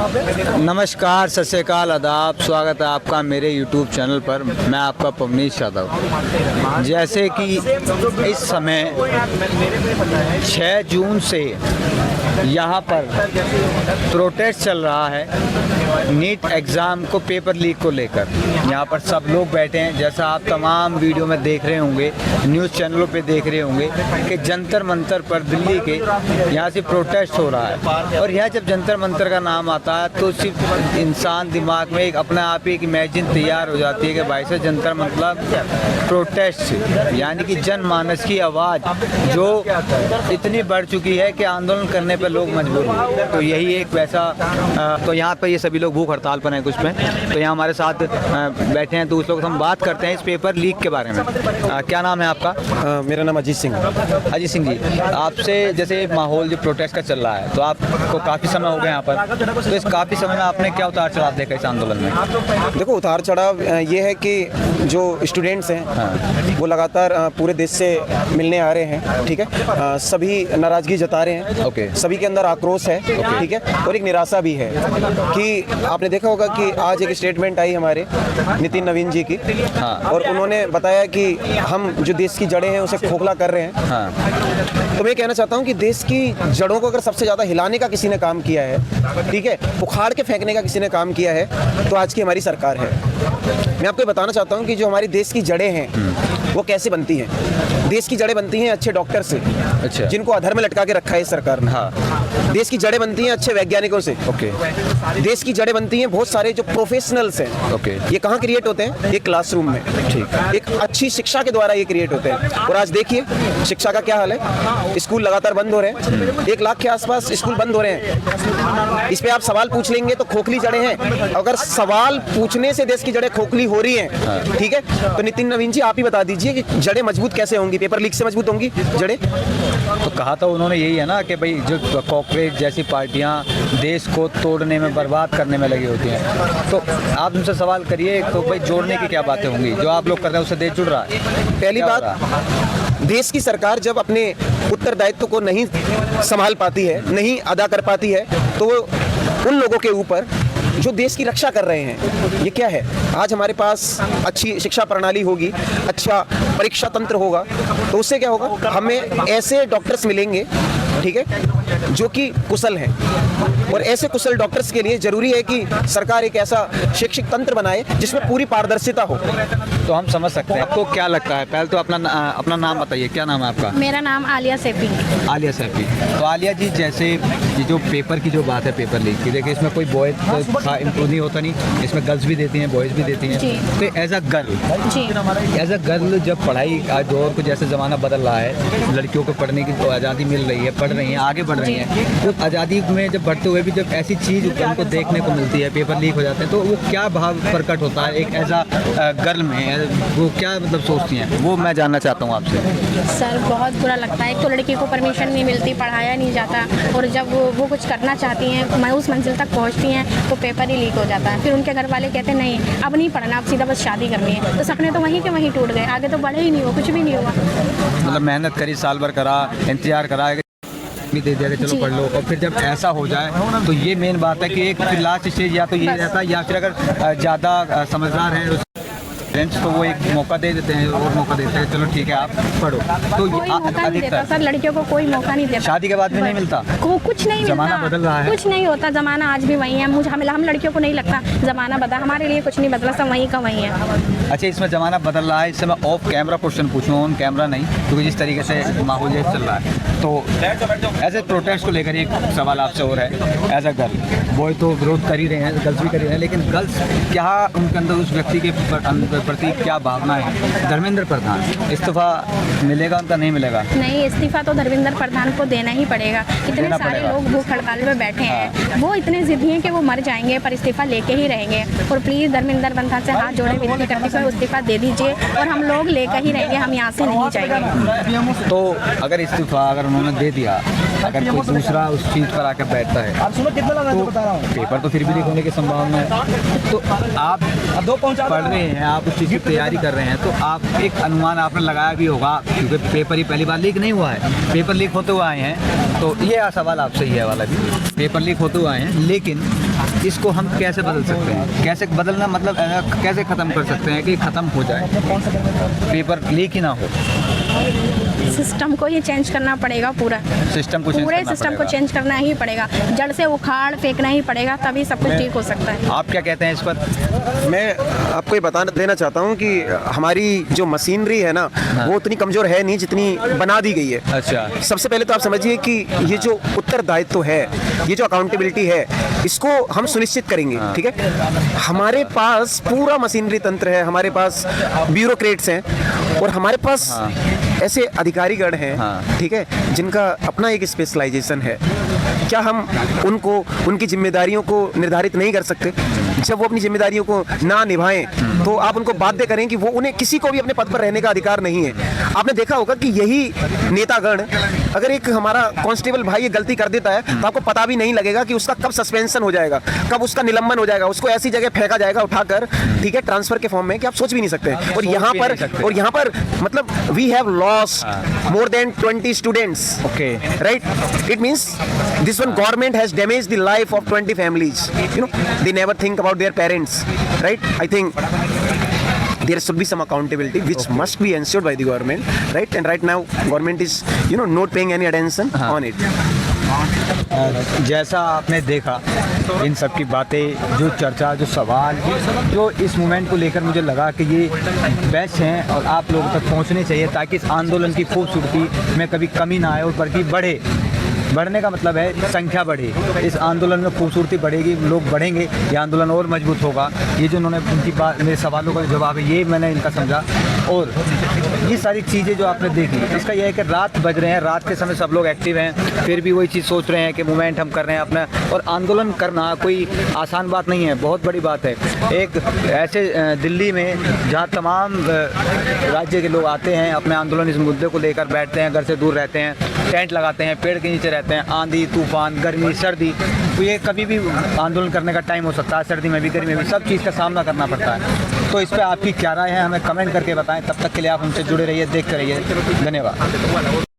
नमस्कार, सत श्री अकाल, आदाब। स्वागत है आपका मेरे YouTube चैनल पर। मैं आपका पवनीश यादव। जैसे कि इस समय 6 जून से यहाँ पर प्रोटेस्ट चल रहा है नीट एग्ज़ाम को पेपर लीक को लेकर। यहाँ पर सब लोग बैठे हैं, जैसा आप तमाम वीडियो में देख रहे होंगे, न्यूज़ चैनलों पे देख रहे होंगे कि जंतर मंतर पर दिल्ली के यहाँ से प्रोटेस्ट हो रहा है। और यहाँ जब जंतर मंतर का नाम आता है तो सिर्फ इंसान दिमाग में एक अपने आप ही एक इमेजिन तैयार हो जाती है कि भाई से जंतर मतलब प्रोटेस्ट, यानी कि जनमानस की आवाज़ जो इतनी बढ़ चुकी है कि आंदोलन करने पर लोग मजबूर हैं। तो यही एक वैसा तो यहाँ पर ये सभी लोग भूख हड़ताल पर हैं कुछ में। तो यहाँ हमारे साथ बैठे हैं, तो उस लोग हम बात करते हैं इस पेपर लीक के बारे में। क्या नाम है आपका? मेरा नाम अजीत सिंह। अजीत सिंह जी, आपसे जैसे माहौल जो प्रोटेस्ट का चल रहा है, तो आपको काफ़ी समय हो गया यहाँ पर, तो इस काफ़ी समय में आपने क्या उतार चढ़ाव देखा इस आंदोलन में? देखो, उतार चढ़ाव ये है कि जो स्टूडेंट्स हैं वो लगातार पूरे देश से मिलने आ रहे हैं, ठीक है। सभी नाराज़गी जता रहे हैं, ओके। सभी के अंदर आक्रोश है, ठीक है, और एक निराशा भी है कि आपने देखा होगा कि आज एक स्टेटमेंट आई हमारे नितिन नवीन जी की, और उन्होंने बताया कि हम जो देश की जड़ें हैं उसे खोखला कर रहे हैं। तो मैं कहना चाहता हूँ कि देश की जड़ों को अगर सबसे ज़्यादा हिलाने का किसी ने काम किया है, ठीक है, उखाड़ के फेंकने का किसी ने काम किया है, तो आज की हमारी सरकार है। मैं आपको बताना चाहता हूँ कि जो हमारी देश की जड़ें हैं वो कैसे बनती हैं। देश की जड़ें बनती हैं अच्छे डॉक्टर से, अच्छा, जिनको अधर में लटका के रखा है इस सरकार ने। हाँ। देश की जड़ें बनती हैं अच्छे वैज्ञानिकों से, ओके। देश की जड़ें बनती हैं बहुत सारे जो प्रोफेशनल्स हैं, ओके। ये कहाँ क्रिएट होते हैं? ये क्लासरूम में, ठीक। एक अच्छी शिक्षा के द्वारा ये क्रिएट होते हैं। और आज देखिए शिक्षा का क्या हाल है, स्कूल लगातार बंद हो रहे हैं, 1 लाख के आसपास स्कूल बंद हो रहे हैं। इस पे आप सवाल पूछ लेंगे तो खोखली जड़ें हैं। अगर सवाल पूछने से देश की जड़ें खोखली हो रही हैं, ठीक है, तो नितिन नवीन जी आप ही बता दीजिए कि जड़ें मजबूत कैसे होंगी? पेपर लीक से मजबूत होंगी जड़ें? तो कहा था उन्होंने यही है ना कि भाई जो कॉर्पोरेट जैसी पार्टियां देश को तोड़ने में, बर्बाद करने में लगी होती हैं। तो आप उनसे सवाल करिए, तो भाई जोड़ने की क्या बातें होंगी? जो आप लोग कर रहे हैं उससे देश जुड़ रहा है? पहली बात, देश की सरकार जब अपने उत्तरदायित्व को नहीं संभाल पाती है, नहीं अदा कर पाती है, तो उन लोगों के ऊपर जो देश की रक्षा कर रहे हैं, ये क्या है? आज हमारे पास अच्छी शिक्षा प्रणाली होगी, अच्छा परीक्षा तंत्र होगा, तो उससे क्या होगा? हमें ऐसे डॉक्टर्स मिलेंगे, ठीक है, जो कि कुशल हैं। और ऐसे कुशल डॉक्टर्स के लिए जरूरी है कि सरकार एक ऐसा शैक्षिक तंत्र बनाए जिसमें पूरी पारदर्शिता हो। तो हम समझ सकते हैं। आपको क्या लगता है? पहले तो अपना नाम बताइए, क्या नाम है आपका? मेरा नाम आलिया सैफी। आलिया सैफी। तो आलिया जी, जैसे ये जो पेपर की जो बात है, पेपर लीक की, देखिए इसमें कोई बॉयज का इम्प्रूव नहीं होता, नहीं, इसमें गर्ल्स भी देती हैं, बॉयज़ भी देती हैं। तो एज अ गर्ल जब पढ़ाई आज दौर को जैसे ज़माना बदल रहा है, लड़कियों को पढ़ने की तो आज़ादी मिल रही है, पढ़ रही हैं, आगे बढ़ रही हैं, तो आज़ादी में जब बढ़ते हुए भी जब ऐसी चीज़ उनको देखने को मिलती है, पेपर लीक हो जाते हैं, तो वो क्या भाव प्रकट होता है एक एज अ गर्ल में? वो क्या मतलब सोचती हैं, वो मैं जानना चाहता हूँ आपसे। सर, बहुत बुरा लगता है। एक तो लड़की को परमिशन नहीं मिलती, पढ़ाया नहीं जाता, और जब वो कुछ करना चाहती हैं, उस मंजिल तक पहुँचती हैं, तो पेपर ही लीक हो जाता है। फिर उनके घर वाले कहते हैं नहीं, अब नहीं पढ़ना, अब सीधा बस शादी करनी है। तो सपने तो वहीं के वहीं टूट गए, आगे तो बढ़े ही नहीं हुआ, कुछ भी नहीं हुआ। मतलब मेहनत करी, साल भर करा, इंतजार करा, भी दे दिया कि चलो पढ़ लो, और फिर जब ऐसा हो जाए तो ये मेन बात है कि एक लास्ट स्टेज या तो ये रहता है, या फिर अगर ज़्यादा समझदार हैं पेरेंट्स तो वो एक मौका दे देते हैं, और मौका देते हैं, चलो ठीक है आप पढ़ो। तो कोई मौका नहीं देता सर, लड़कियों को कोई मौका नहीं देता। शादी के बाद भी नहीं मिलता, कुछ नहीं मिलता। जमाना बदल रहा है, कुछ नहीं होता, जमाना आज भी वही है। हम लड़कियों को नहीं लगता जमाना बदला, हमारे लिए कुछ नहीं बदला, सब वहीं का वहीं है। अच्छा, इसमें ज़माना बदल रहा है, इससे मैं ऑफ कैमरा क्वेश्चन पूछूँ, ऑन कैमरा नहीं, क्योंकि जिस तरीके से माहौल ये चल रहा है, तो ऐसे प्रोटेस्ट को लेकर एक सवाल आपसे हो रहा है। एज अ गर्ल, बॉय तो विरोध कर ही रहे हैं, गर्ल्स भी कर ही रहे हैं, लेकिन गर्ल्स क्या उनके अंदर उस व्यक्ति के प्रति क्या भावना है? धर्मेंद्र प्रधान इस्तीफा मिलेगा उनका? नहीं मिलेगा? नहीं, इस्तीफा तो धर्मेंद्र प्रधान को देना ही पड़ेगा। इतने सारे लोग भूख हड़ताल में बैठे हैं, वो इतने जिद्दी हैं कि वो मर जाएंगे पर इस्तीफा लेके ही रहेंगे। और प्लीज़ धर्मेंद्र प्रधान से हाथ जोड़े विनती करते हुए इस्तीफा दे दीजिए, और हम लोग लेकर ही रहेंगे, हम यहाँ से नहीं जाएंगे। तो अगर इस्तीफा अगर उन्होंने दे दिया, अगर कोई दूसरा उस चीज़ पर आकर बैठता है, तो पेपर तो फिर भी लीक होने की संभावना है। तो आप पढ़ रहे हैं, आप उस चीज़ की तैयारी कर रहे हैं, तो आप एक अनुमान आपने लगाया भी होगा, क्योंकि पेपर ही पहली बार लीक नहीं हुआ है, पेपर लीक होते हुए आए हैं। तो ये सवाल आपसे ही है वाला भी, पेपर लीक होते हुए आए हैं, लेकिन इसको हम कैसे बदल सकते हैं? कैसे बदलना मतलब कैसे ख़त्म कर सकते हैं कि ख़त्म हो जाए, पेपर लीक ही ना हो? सिस्टम को ही चेंज करना पड़ेगा, पूरा सिस्टम को चेंज पूरे करना सिस्टम को पड़ेगा। चेंज करना ही पड़ेगा, जड़ से उखाड़ फेंकना ही पड़ेगा, तभी सब कुछ ठीक हो सकता है। आप क्या कहते हैं इस पर? मैं आपको ये बता देना चाहता हूँ कि हमारी जो मशीनरी है ना, वो उतनी कमज़ोर है नहीं जितनी बना दी गई है। अच्छा। सबसे पहले तो आप समझिए कि ये जो उत्तरदायित्व है, ये जो अकाउंटेबिलिटी है, इसको हम सुनिश्चित करेंगे, ठीक है। हमारे पास पूरा मशीनरी तंत्र है, हमारे पास ब्यूरोक्रेट्स हैं और हमारे पास ऐसे अधिकारीगण हैं, ठीक है, जिनका अपना एक स्पेशलाइजेशन है। क्या हम उनको उनकी जिम्मेदारियों को निर्धारित नहीं कर सकते? जब वो अपनी जिम्मेदारियों को ना निभाएं तो आप उनको बाध्य करें कि वो, उन्हें किसी को भी अपने पद पर रहने का अधिकार नहीं है। आपने देखा होगा कि यही नेतागण, अगर एक हमारा कांस्टेबल भाई ये गलती कर देता है तो आपको पता भी नहीं लगेगा कि उसका कब सस्पेंशन हो जाएगा, कब उसका निलंबन हो जाएगा, उसको ऐसी जगह फेंका जाएगा उठाकर, ठीक है, ट्रांसफर के फॉर्म में, कि आप सोच भी नहीं सकते। और यहाँ पर मतलब we have lost more than 20 students, okay, right? It means this one government has damaged the life of 20 families. You know, they never think about their parents, right? I think there should be some accountability which must be ensured by the government, right? And right now government is, you know, not paying any attention on it. जैसा आपने देखा इन सब की बातें, जो चर्चा, जो सवाल, जो इस मूवमेंट को लेकर मुझे लगा कि ये बेस्ट हैं और आप लोगों तक पहुंचने चाहिए, ताकि इस आंदोलन की खूबसूरती में कभी कमी ना आए और बल्कि बढ़े। बढ़ने का मतलब है संख्या बढ़े, इस आंदोलन में खूबसूरती बढ़ेगी, लोग बढ़ेंगे, ये आंदोलन और मजबूत होगा। ये जो उन्होंने उनकी बात, मेरे सवालों का जवाब है, ये मैंने इनका समझा। और ये सारी चीज़ें जो आपने देखी, इसका यह है कि रात बज रहे हैं, रात के समय सब लोग एक्टिव हैं, फिर भी वही चीज़ सोच रहे हैं कि मूवमेंट हम कर रहे हैं अपना। और आंदोलन करना कोई आसान बात नहीं है, बहुत बड़ी बात है। एक ऐसे दिल्ली में जहाँ तमाम राज्य के लोग आते हैं, अपने आंदोलन इस मुद्दे को लेकर बैठते हैं, घर से दूर रहते हैं, टेंट लगाते हैं, पेड़ के नीचे रहते हैं, आंधी तूफान, गर्मी, सर्दी, तो ये कभी भी आंदोलन करने का टाइम हो सकता है, सर्दी में भी, गर्मी में भी, सब चीज़ का सामना करना पड़ता है। तो इस पर आपकी क्या राय है, हमें कमेंट करके बताएं। तब तक के लिए आप हमसे जुड़े रहिए, देखते रहिए। धन्यवाद।